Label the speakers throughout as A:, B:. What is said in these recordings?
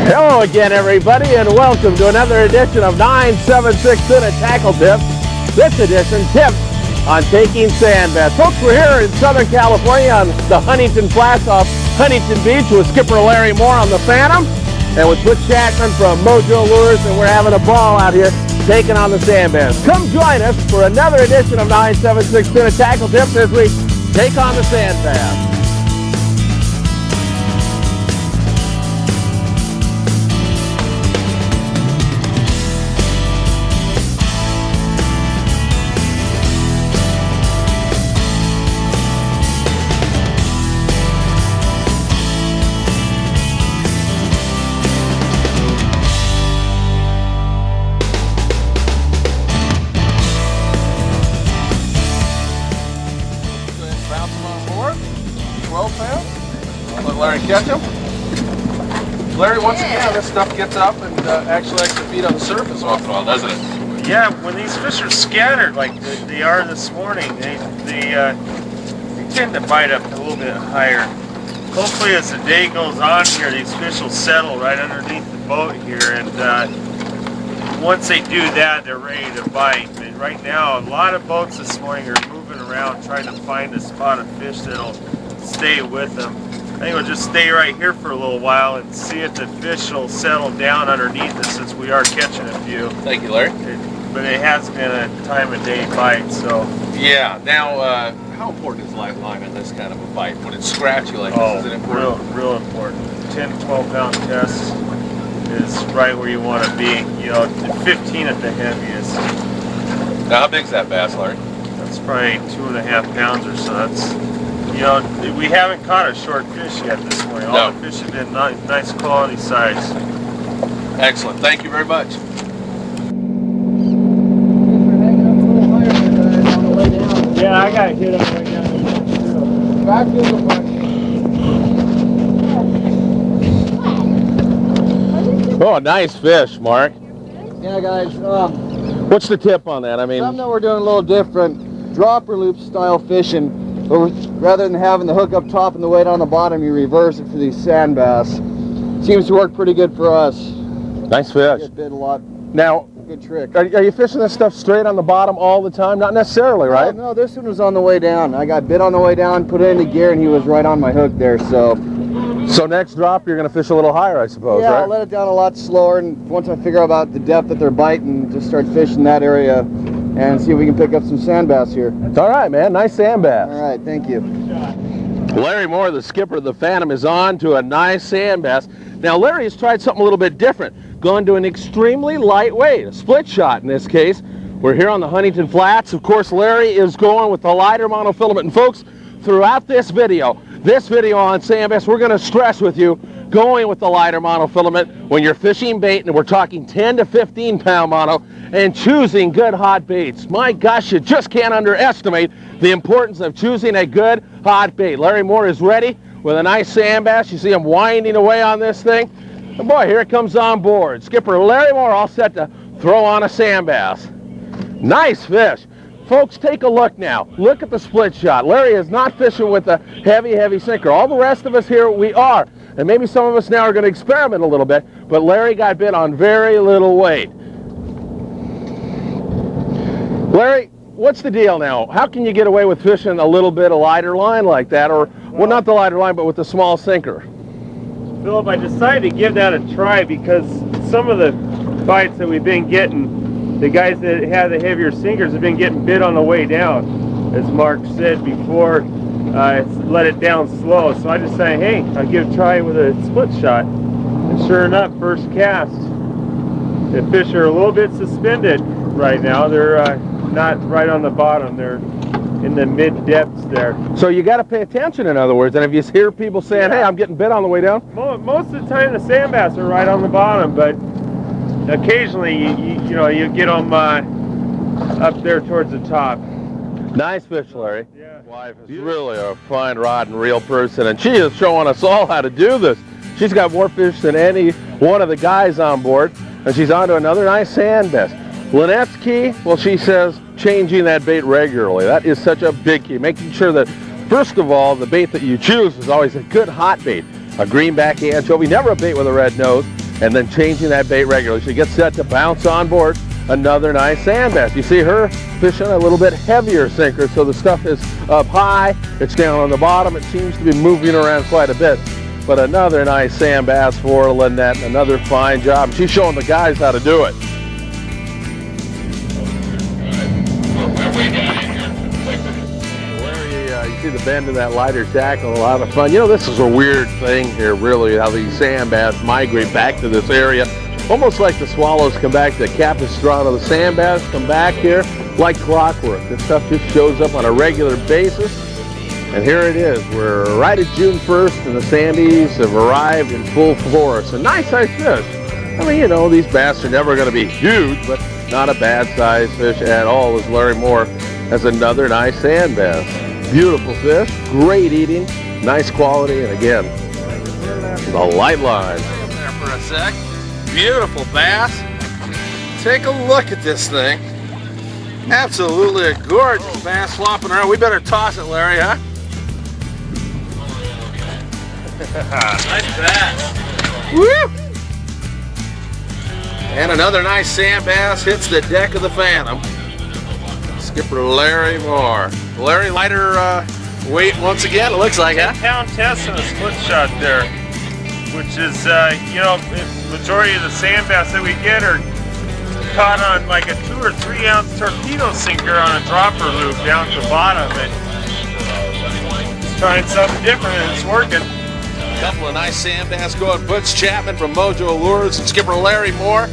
A: Hello again, everybody, and welcome to another edition of 976 in a Tackle Tip. This edition, tips on taking sand bass. Folks, we're here in Southern California on the Huntington Flats off Huntington Beach with skipper Larry Moore on the Phantom and with Butch Chapman from Mojo Lures, and we're having a ball out here taking on the sand bass. Come join us for another edition of 976 in a Tackle Tip as we take on the sand bass.
B: Larry, catch him. Larry, once again, this stuff gets up and actually likes to feed on the surface once in a while, doesn't it?
C: Yeah, when these fish are scattered like they are this morning, they tend to bite up a little bit higher. Hopefully, as the day goes on here, these fish will settle right underneath the boat here, and once they do that, they're ready to bite. But right now, a lot of boats this morning are moving around trying to find a spot of fish that'll stay with them. I think we'll just stay right here for a little while and see if the fish will settle down underneath us, since we are catching a few.
B: Thank you, Larry.
C: But it has been a time of day bite, so.
B: Yeah. Now, how important is live line in this kind of a bite? When it's scratchy like this, is it important?
C: Real important. 10, 12 pound test is right where you want to be. You know, 15 at the heaviest.
B: Now, how big's that bass, Larry?
C: That's probably 2.5 pounds or so. That's, you know, we haven't caught a short fish yet this morning. All the fish have been nice quality size.
B: Excellent. Thank you very much.
C: Yeah, I got hit up right now. Back to the
A: Oh, nice fish, Mark.
D: Yeah, guys.
A: What's the tip on that? I mean,
D: something that we're doing a little different. Dropper loop style fishing. Rather than having the hook up top and the weight on the bottom, you reverse it for these sand bass. Seems to work pretty good for us.
A: Nice fish.
D: Get bit a lot.
A: Now,
D: good trick.
A: Are you fishing this stuff straight on the bottom all the time? Not necessarily, right?
D: No, this one was on the way down. I got bit on the way down, put it into gear, and he was right on my hook there. So
A: next drop, you're going to fish a little higher, I suppose,
D: yeah,
A: right?
D: I'll let it down a lot slower, and once I figure out about the depth that they're biting, just start fishing that area and see if we can pick up some sand bass here.
A: All right, man. Nice sand bass.
D: All right, thank you.
A: Larry Moore, the skipper of the Phantom, is on to a nice sand bass. Now, Larry has tried something a little bit different, going to an extremely lightweight, a split shot in this case. We're here on the Huntington Flats. Of course, Larry is going with the lighter monofilament. And folks, throughout this video on sand bass, we're going to stress with you going with the lighter monofilament when you're fishing bait, and we're talking 10 to 15 pound mono, and choosing good hot baits. My gosh, you just can't underestimate the importance of choosing a good hot bait. Larry Moore is ready with a nice sand bass. You see him winding away on this thing. And boy, here it comes on board. Skipper Larry Moore all set to throw on a sand bass. Nice fish. Folks, take a look now. Look at the split shot. Larry is not fishing with a heavy sinker. All the rest of us here, we are. And maybe some of us now are going to experiment a little bit, but Larry got bit on very little weight. Larry, what's the deal now? How can you get away with fishing a little bit of lighter line like that, or, well, not the lighter line, but with the small sinker?
C: Philip, I decided to give that a try because some of the bites that we've been getting, the guys that have the heavier sinkers have been getting bit on the way down. As Mark said before, let it down slow. So I decided, hey, I'll give a try with a split shot. And sure enough, first cast, the fish are a little bit suspended right now. They're not right on the bottom. They're in the mid depths there.
A: So you got to pay attention, in other words. And if you hear people saying, hey, I'm getting bit on the way down?
C: Most of the time the sand bass are right on the bottom, but occasionally you get them up there towards the top.
A: Nice fish, Larry.
C: Yeah.
A: Wife is really a fine rod and reel person, and she is showing us all how to do this. She's got more fish than any one of the guys on board, and she's on to another nice sand bass. Lynette's key, well, she says changing that bait regularly. That is such a big key, making sure that, first of all, the bait that you choose is always a good hot bait. A greenback anchovy, never a bait with a red nose. and then changing that bait regularly. She gets set to bounce on board another nice sand bass. You see her fishing a little bit heavier sinker, so the stuff is up high, it's down on the bottom, it seems to be moving around quite a bit. But another nice sand bass for Lynette, another fine job. She's showing the guys how to do it. You see the bend in that lighter tackle, a lot of fun. You know, this is a weird thing here, really, how these sand bass migrate back to this area. Almost like the swallows come back to Capistrano. The sand bass come back here like clockwork. This stuff just shows up on a regular basis. And here it is. We're right at June 1st, and the sandies have arrived in full force. A nice size fish. I mean, you know, these bass are never going to be huge, but not a bad size fish at all, as Larry Moore has another nice sand bass. Beautiful fish, great eating, nice quality, and again, the light line.
B: There for a sec. Beautiful bass. Take a look at this thing. Absolutely a gorgeous bass flopping around. We better toss it, Larry, huh? Nice bass. Woo! And another nice sand bass hits the deck of the Phantom. Skipper Larry Moore. Larry, lighter weight once again, it looks like, huh?
C: 10-pound test and a split shot there, which is, you know, the majority of the sand bass that we get are caught on like a 2 or 3 ounce torpedo sinker on a dropper loop down to the bottom. And trying something different and it's working.
B: A couple of nice sand bass going. Butch Chapman from Mojo Lures and Skipper Larry Moore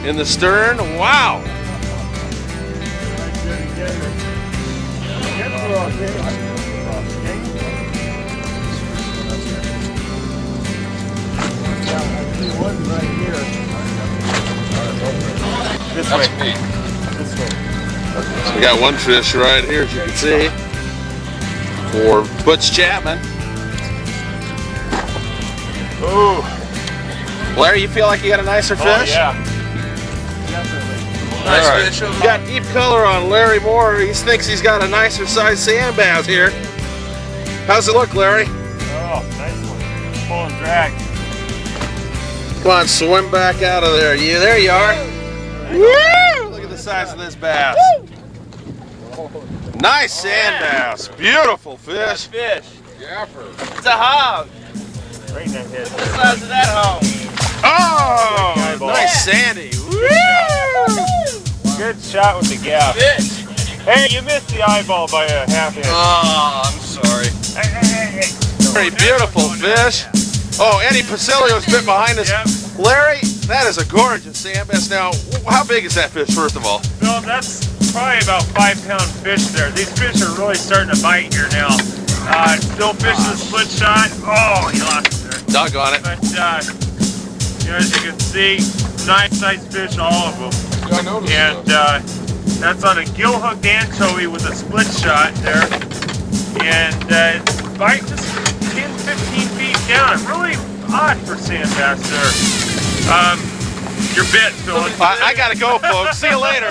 B: in the stern. Wow!
C: This way.
B: This way. So we got one fish right here, as you can see, for Butch Chapman.
C: Ooh.
B: Larry, you feel like you got a nicer fish?
C: Oh, yeah. Definitely.
B: Nice fish. You got deep color on Larry Moore. He thinks he's got a nicer size sand bass here. How's it look, Larry?
C: Oh, nice one. Pull and drag.
B: Come on, swim back out of there. There you are. Woo! Look at the size of this bass. Nice sand bass. Beautiful fish.
C: Fish. It's a hog. Right in that head. What's the size of that hog?
B: Oh, nice sandy. Woo!
C: Good shot with the gaff.
B: Fish.
C: Hey, you missed the eyeball by a half inch.
B: Oh, I'm sorry.
C: Hey.
B: Very beautiful fish. Oh, Eddie Pacilio's bit behind us.
C: Yep.
B: Larry, that is a gorgeous sand bass. Now, how big is that fish, first of all?
C: Bill, that's probably about 5-pound fish there. These fish are really starting to bite here now. Still fishing the split shot. Oh, he lost it there.
B: Doggone it.
C: But, you know, as you can see, nice fish, all of them.
B: I noticed
C: And that's on a gill hooked anchovy with a split shot there. And it's bite just 10-15 feet down. Really odd for sand bass there. Your bit, Phil.
B: I gotta go, folks. See you later.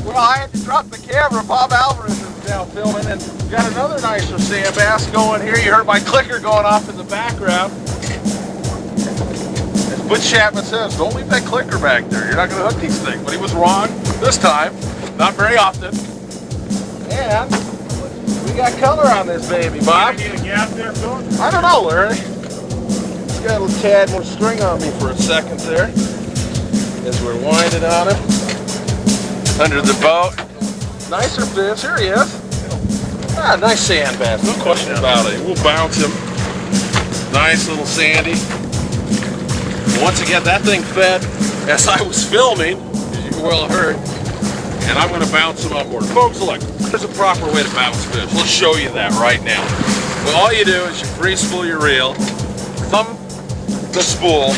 B: Well, I had to drop the camera. Bob Alvarez is down filming, and we got another nicer sand bass going here. You heard my clicker going off in the background. As Butch Chapman says, don't leave that clicker back there. You're not going to hook these things. But he was wrong this time. Not very often. And we got color on this baby, Bob.
C: Need a gap there, Phil?
B: I don't know, Larry. It's got a little tad more string on me for a second there. As we're winding on him. Under the boat. Nicer fish. Here he is. Ah, nice sand bass. No question about it. We'll bounce him. Nice little sandy. Once again, that thing fed as I was filming, as you well heard. And I'm going to bounce him upward. Folks, look. There's a proper way to bounce fish. Let's show you that right now. Well, all you do is you free spool your reel, thumb the spool,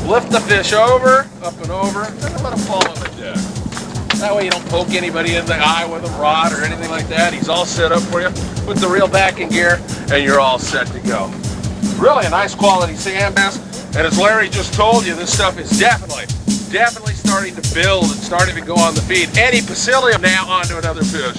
B: lift the fish over, up and over, and then let him fall on the deck. That way you don't poke anybody in the eye with a rod or anything like that. He's all set up for you. Put the reel back in gear, and you're all set to go. Really a nice quality sand bass. And as Larry just told you, this stuff is definitely starting to build and starting to go on the feed. Eddie Pacilio now onto another fish.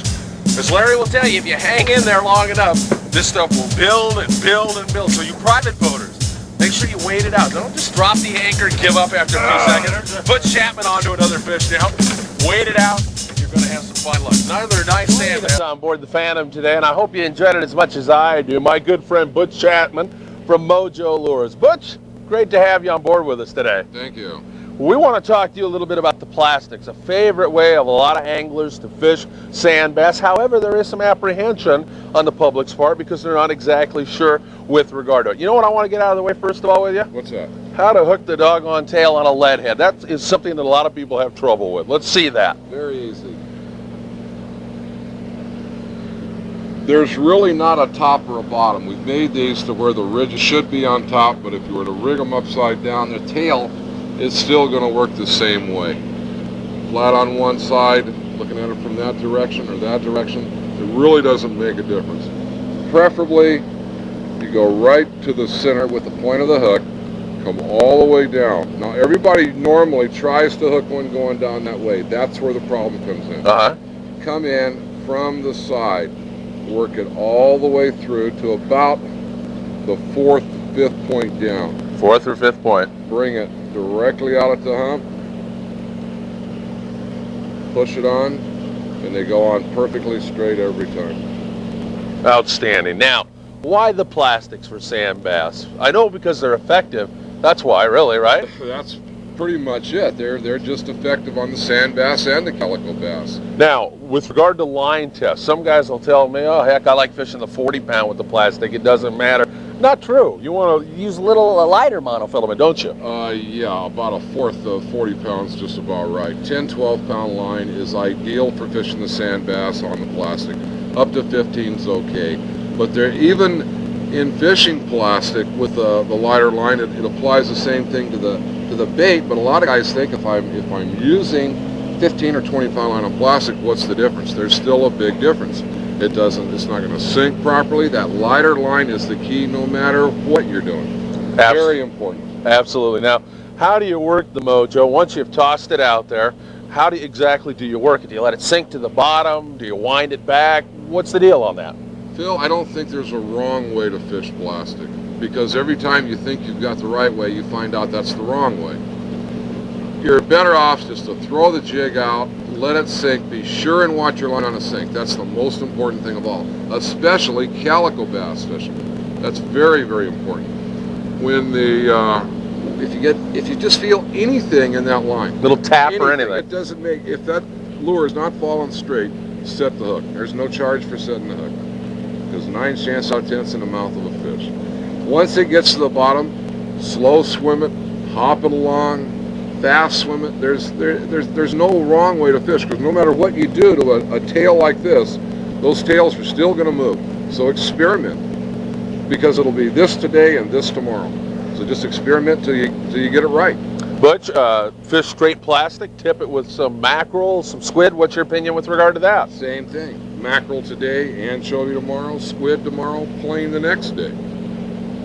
B: As Larry will tell you, if you hang in there long enough, this stuff will build and build and build. So you private boaters, Make sure you wait it out. Don't just drop the anchor and give up after a few seconds. Put Chapman onto another fish now. Wait it out. You're going to have some fun luck. Another nice sand bass
A: on board the Phantom today, and I hope you enjoyed it as much as I do. My good friend Butch Chapman from Mojo Lures. Butch, great to have you on board with us today.
E: Thank you.
A: We want to talk to you a little bit about the plastics, a favorite way of a lot of anglers to fish sand bass. However, there is some apprehension on the public's part because they're not exactly sure with regard to it. You know what I want to get out of the way first of all with you?
E: What's that?
A: How to hook the doggone tail on a lead head. That is something that a lot of people have trouble with. Let's see that.
E: Very easy. There's really not a top or a bottom. We've made these to where the ridges should be on top, but if you were to rig them upside down, the tail is still going to work the same way. Flat on one side, looking at it from that direction or that direction, it really doesn't make a difference. Preferably, you go right to the center with the point of the hook, come all the way down. Now, everybody normally tries to hook one going down that way. That's where the problem comes in. Come in from the side, work it all the way through to about the 4th, 5th point down.
A: 4th or 5th point.
E: Bring it directly out at the hump, push it on, and they go on perfectly straight every time.
A: Outstanding. Now, why the plastics for sand bass? I know because they're effective. That's why, really, right?
E: That's pretty much it. They're just effective on the sand bass and the calico bass.
A: Now, with regard to line tests, some guys will tell me, oh, heck, I like fishing the 40-pound with the plastic. It doesn't matter. Not true. You want to use a lighter monofilament, don't you?
E: Yeah, about 1/4 of 40 pounds, just about right. 10, 12-pound line is ideal for fishing the sand bass on the plastic. Up to 15 is okay. But they're even in fishing plastic with the lighter line, it applies the same thing to the bait. But a lot of guys think if I'm using 15 or 20-pound line on plastic, what's the difference? There's still a big difference. It's not going to sink properly. That lighter line is the key no matter what you're doing. Very important.
A: Absolutely. Now, how do you work the Mojo? Once you've tossed it out there, how exactly do you work it? Do you let it sink to the bottom? Do you wind it back? What's the deal on that?
E: Phil, I don't think there's a wrong way to fish plastic, because every time you think you've got the right way, you find out that's the wrong way. You're better off just to throw the jig out, let it sink, be sure and watch your line on a sink. That's the most important thing of all, especially calico bass fishing. That's very, very important. When if you just feel anything in that line,
A: little tap or anything,
E: it doesn't make, if that lure is not falling straight, set the hook. There's no charge for setting the hook, because 9 chances out of 10 it's in the mouth of a fish. Once it gets to the bottom, slow swim it, hop it along, fast swim it. There's no wrong way to fish, because no matter what you do to a tail like this, those tails are still going to move. So experiment, because it'll be this today and this tomorrow. So just experiment till you get it right.
A: Butch, fish straight plastic, tip it with some mackerel, some squid. What's your opinion with regard to that?
E: Same thing. Mackerel today, anchovy tomorrow, squid tomorrow, plain the next day.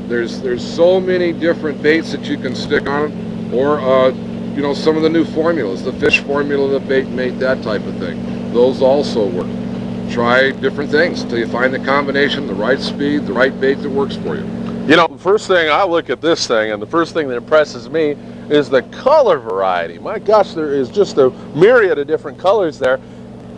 E: There's so many different baits that you can stick on it, or you know, some of the new formulas, the fish formula, the bait mate, that type of thing. Those also work. Try different things until you find the combination, the right speed, the right bait that works for you.
A: You know, the first thing I look at this thing, and the first thing that impresses me is the color variety. My gosh, there is just a myriad of different colors there.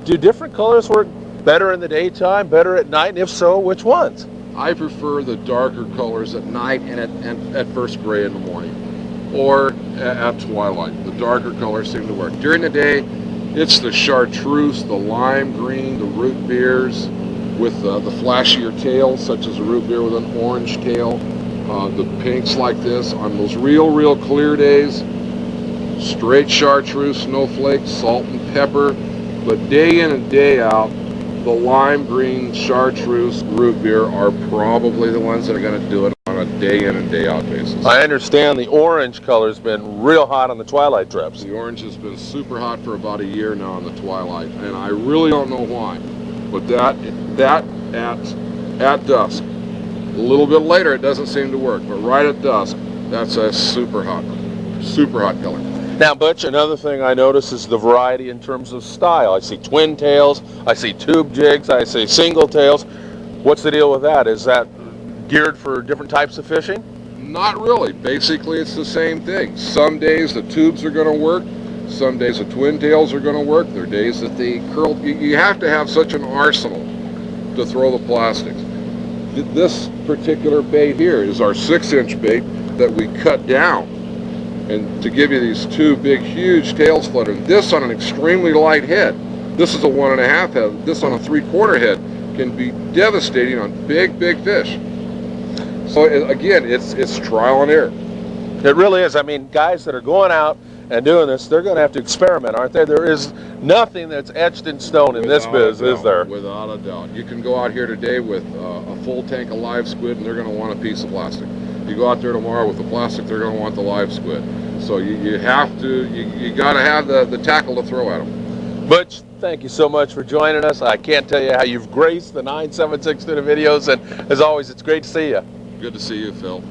A: Do different colors work better in the daytime, better at night? And if so, which ones?
E: I prefer the darker colors at night and at first gray in the morning, or at twilight. The darker colors seem to work. During the day, it's the chartreuse, the lime green, the root beers with the flashier tails, such as a root beer with an orange tail, the pinks like this. On those real clear days, straight chartreuse, snowflakes, salt and pepper. But day in and day out, the lime green, chartreuse, root beer are probably the ones that are going to do it on a day in and day out basis.
A: I understand the orange color's been real hot on the twilight trips.
E: The orange has been super hot for about a year now on the twilight, and I really don't know why. But that at dusk. A little bit later it doesn't seem to work, but right at dusk, that's a super hot color.
A: Now, Butch, another thing I notice is the variety in terms of style. I see twin tails, I see tube jigs, I see single tails. What's the deal with that? Is that geared for different types of fishing?
E: Not really. Basically, it's the same thing. Some days the tubes are going to work. Some days the twin tails are going to work. There are days that the curl. You have to have such an arsenal to throw the plastics. This particular bait here is our 6-inch bait that we cut down, and to give you these two big, huge tails fluttering. This on an extremely light head. This is a 1.5 head. This on a 3/4 head can be devastating on big, big fish. So again, it's trial and error.
A: It really is. I mean, guys that are going out and doing this, they're going to have to experiment, aren't they? There is nothing that's etched in stone in this biz, is there?
E: Without a doubt. You can go out here today with a full tank of live squid, and they're going to want a piece of plastic. You go out there tomorrow with the plastic, they're going to want the live squid. So you have to, you got to have the tackle to throw at them.
A: Butch, thank you so much for joining us. I can't tell you how you've graced the 976 to the videos, and as always, it's great to see you.
E: Good to see you, Phil.